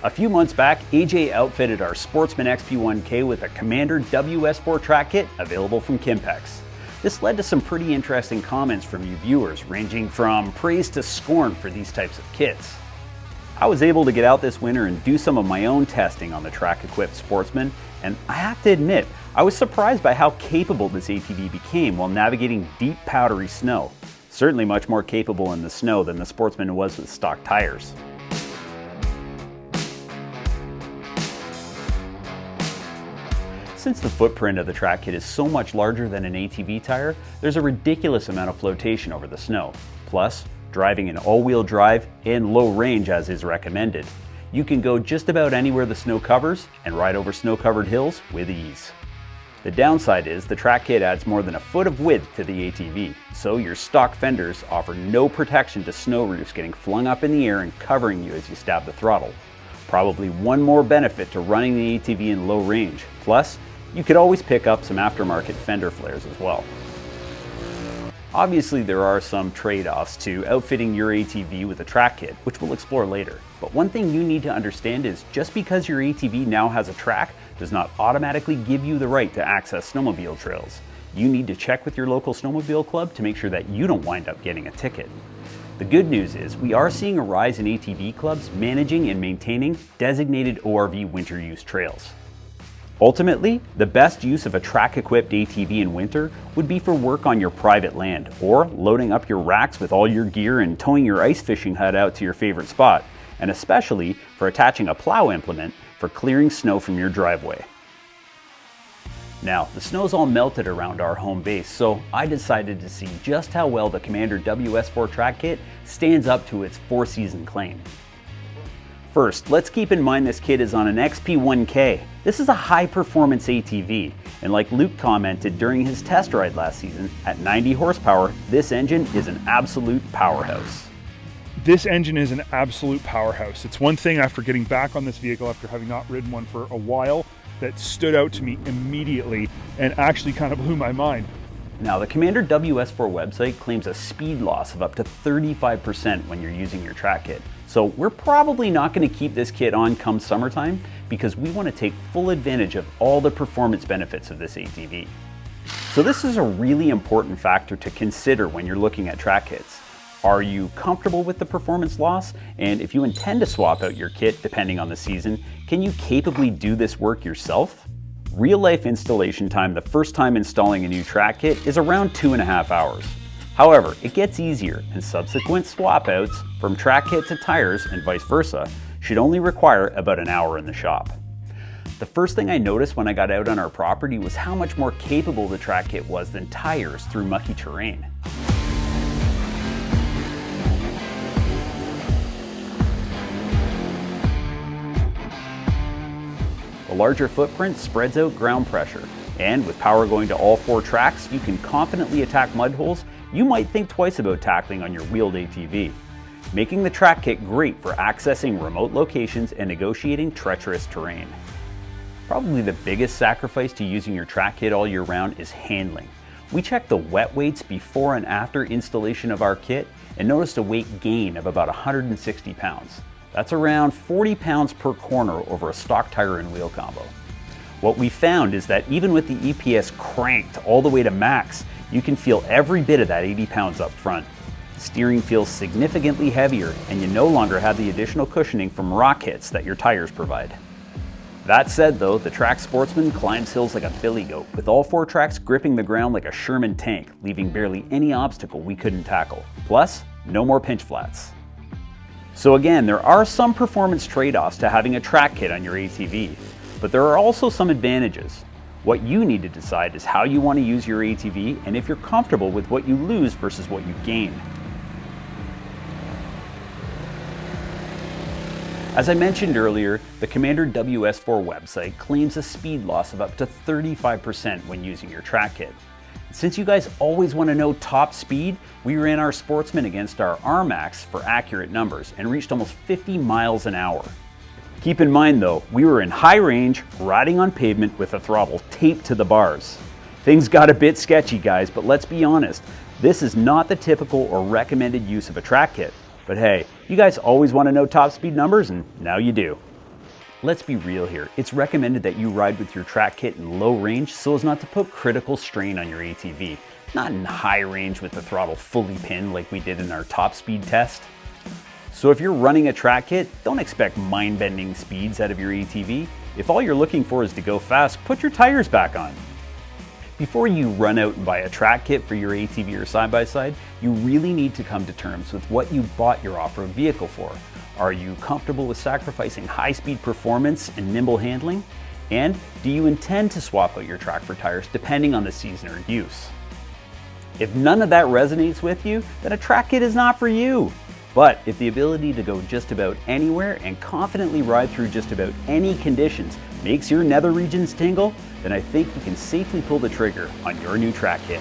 A few months back, AJ outfitted our Sportsman XP 1K with a Commander WS4 track kit available from Kimpex. This led to some pretty interesting comments from you viewers, ranging from praise to scorn for these types of kits. I was able to get out this winter and do some of my own testing on the track-equipped Sportsman, and I have to admit, I was surprised by how capable this ATV became while navigating deep, powdery snow. Certainly much more capable in the snow than the Sportsman was with stock tires. Since the footprint of the track kit is so much larger than an ATV tire, there's a ridiculous amount of flotation over the snow. Plus, driving in all-wheel drive and low range as is recommended, you can go just about anywhere the snow covers and ride over snow-covered hills with ease. The downside is the track kit adds more than a foot of width to the ATV, so your stock fenders offer no protection to snow roofs getting flung up in the air and covering you as you stab the throttle. Probably one more benefit to running the ATV in low range. Plus, you could always pick up some aftermarket fender flares as well. Obviously, there are some trade-offs to outfitting your ATV with a track kit, which we'll explore later. But one thing you need to understand is just because your ATV now has a track does not automatically give you the right to access snowmobile trails. You need to check with your local snowmobile club to make sure that you don't wind up getting a ticket. The good news is we are seeing a rise in ATV clubs managing and maintaining designated ORV winter use trails. Ultimately, the best use of a track-equipped ATV in winter would be for work on your private land, or loading up your racks with all your gear and towing your ice fishing hut out to your favorite spot, and especially for attaching a plow implement for clearing snow from your driveway. Now, the snow's all melted around our home base, so I decided to see just how well the Commander WS4 track kit stands up to its 4-season claim. First, let's keep in mind this kit is on an XP1K. This is a high-performance ATV, and like Luke commented during his test ride last season, at 90 horsepower, this engine is an absolute powerhouse. This engine is an absolute powerhouse. It's one thing after getting back on this vehicle after having not ridden one for a while that stood out to me immediately and actually kind of blew my mind. Now, the Commander WS4 website claims a speed loss of up to 35% when you're using your track kit. So we're probably not going to keep this kit on come summertime because we want to take full advantage of all the performance benefits of this ATV. So this is a really important factor to consider when you're looking at track kits. Are you comfortable with the performance loss? And if you intend to swap out your kit depending on the season, can you capably do this work yourself? Real-life installation time the first time installing a new track kit is around 2.5 hours. However, it gets easier, and subsequent swap outs from track kit to tires and vice versa should only require about an hour in the shop. The first thing I noticed when I got out on our property was how much more capable the track kit was than tires through mucky terrain. The larger footprint spreads out ground pressure, and with power going to all 4 tracks, you can confidently attack mud holes you might think twice about tackling on your wheeled ATV, making the track kit great for accessing remote locations and negotiating treacherous terrain. Probably the biggest sacrifice to using your track kit all year round is handling. We checked the wet weights before and after installation of our kit and noticed a weight gain of about 160 pounds. That's around 40 pounds per corner over a stock tire and wheel combo. What we found is that even with the EPS cranked all the way to max, you can feel every bit of that 80 pounds up front. Steering feels significantly heavier, and you no longer have the additional cushioning from rock hits that your tires provide. That said though, the Trax Sportsman climbs hills like a billy goat, with all 4 tracks gripping the ground like a Sherman tank, leaving barely any obstacle we couldn't tackle. Plus, no more pinch flats. So again, there are some performance trade-offs to having a track kit on your ATV, but there are also some advantages. What you need to decide is how you want to use your ATV and if you're comfortable with what you lose versus what you gain. As I mentioned earlier, the Commander WS4 website claims a speed loss of up to 35% when using your track kit. Since you guys always want to know top speed, we ran our Sportsman against our RMAX for accurate numbers and reached almost 50 miles an hour. Keep in mind though, we were in high range, riding on pavement with a throttle taped to the bars. Things got a bit sketchy guys, but let's be honest, this is not the typical or recommended use of a track kit. But hey, you guys always want to know top speed numbers, and now you do. Let's be real here. It's recommended that you ride with your track kit in low range so as not to put critical strain on your ATV, not in high range with the throttle fully pinned like we did in our top speed test. So if you're running a track kit, don't expect mind-bending speeds out of your ATV. If all you're looking for is to go fast, put your tires back on. Before you run out and buy a track kit for your ATV or side-by-side, you really need to come to terms with what you bought your off-road vehicle for. Are you comfortable with sacrificing high-speed performance and nimble handling? And do you intend to swap out your track for tires depending on the season or use? If none of that resonates with you, then a track kit is not for you. But if the ability to go just about anywhere and confidently ride through just about any conditions makes your nether regions tingle, then I think you can safely pull the trigger on your new track kit.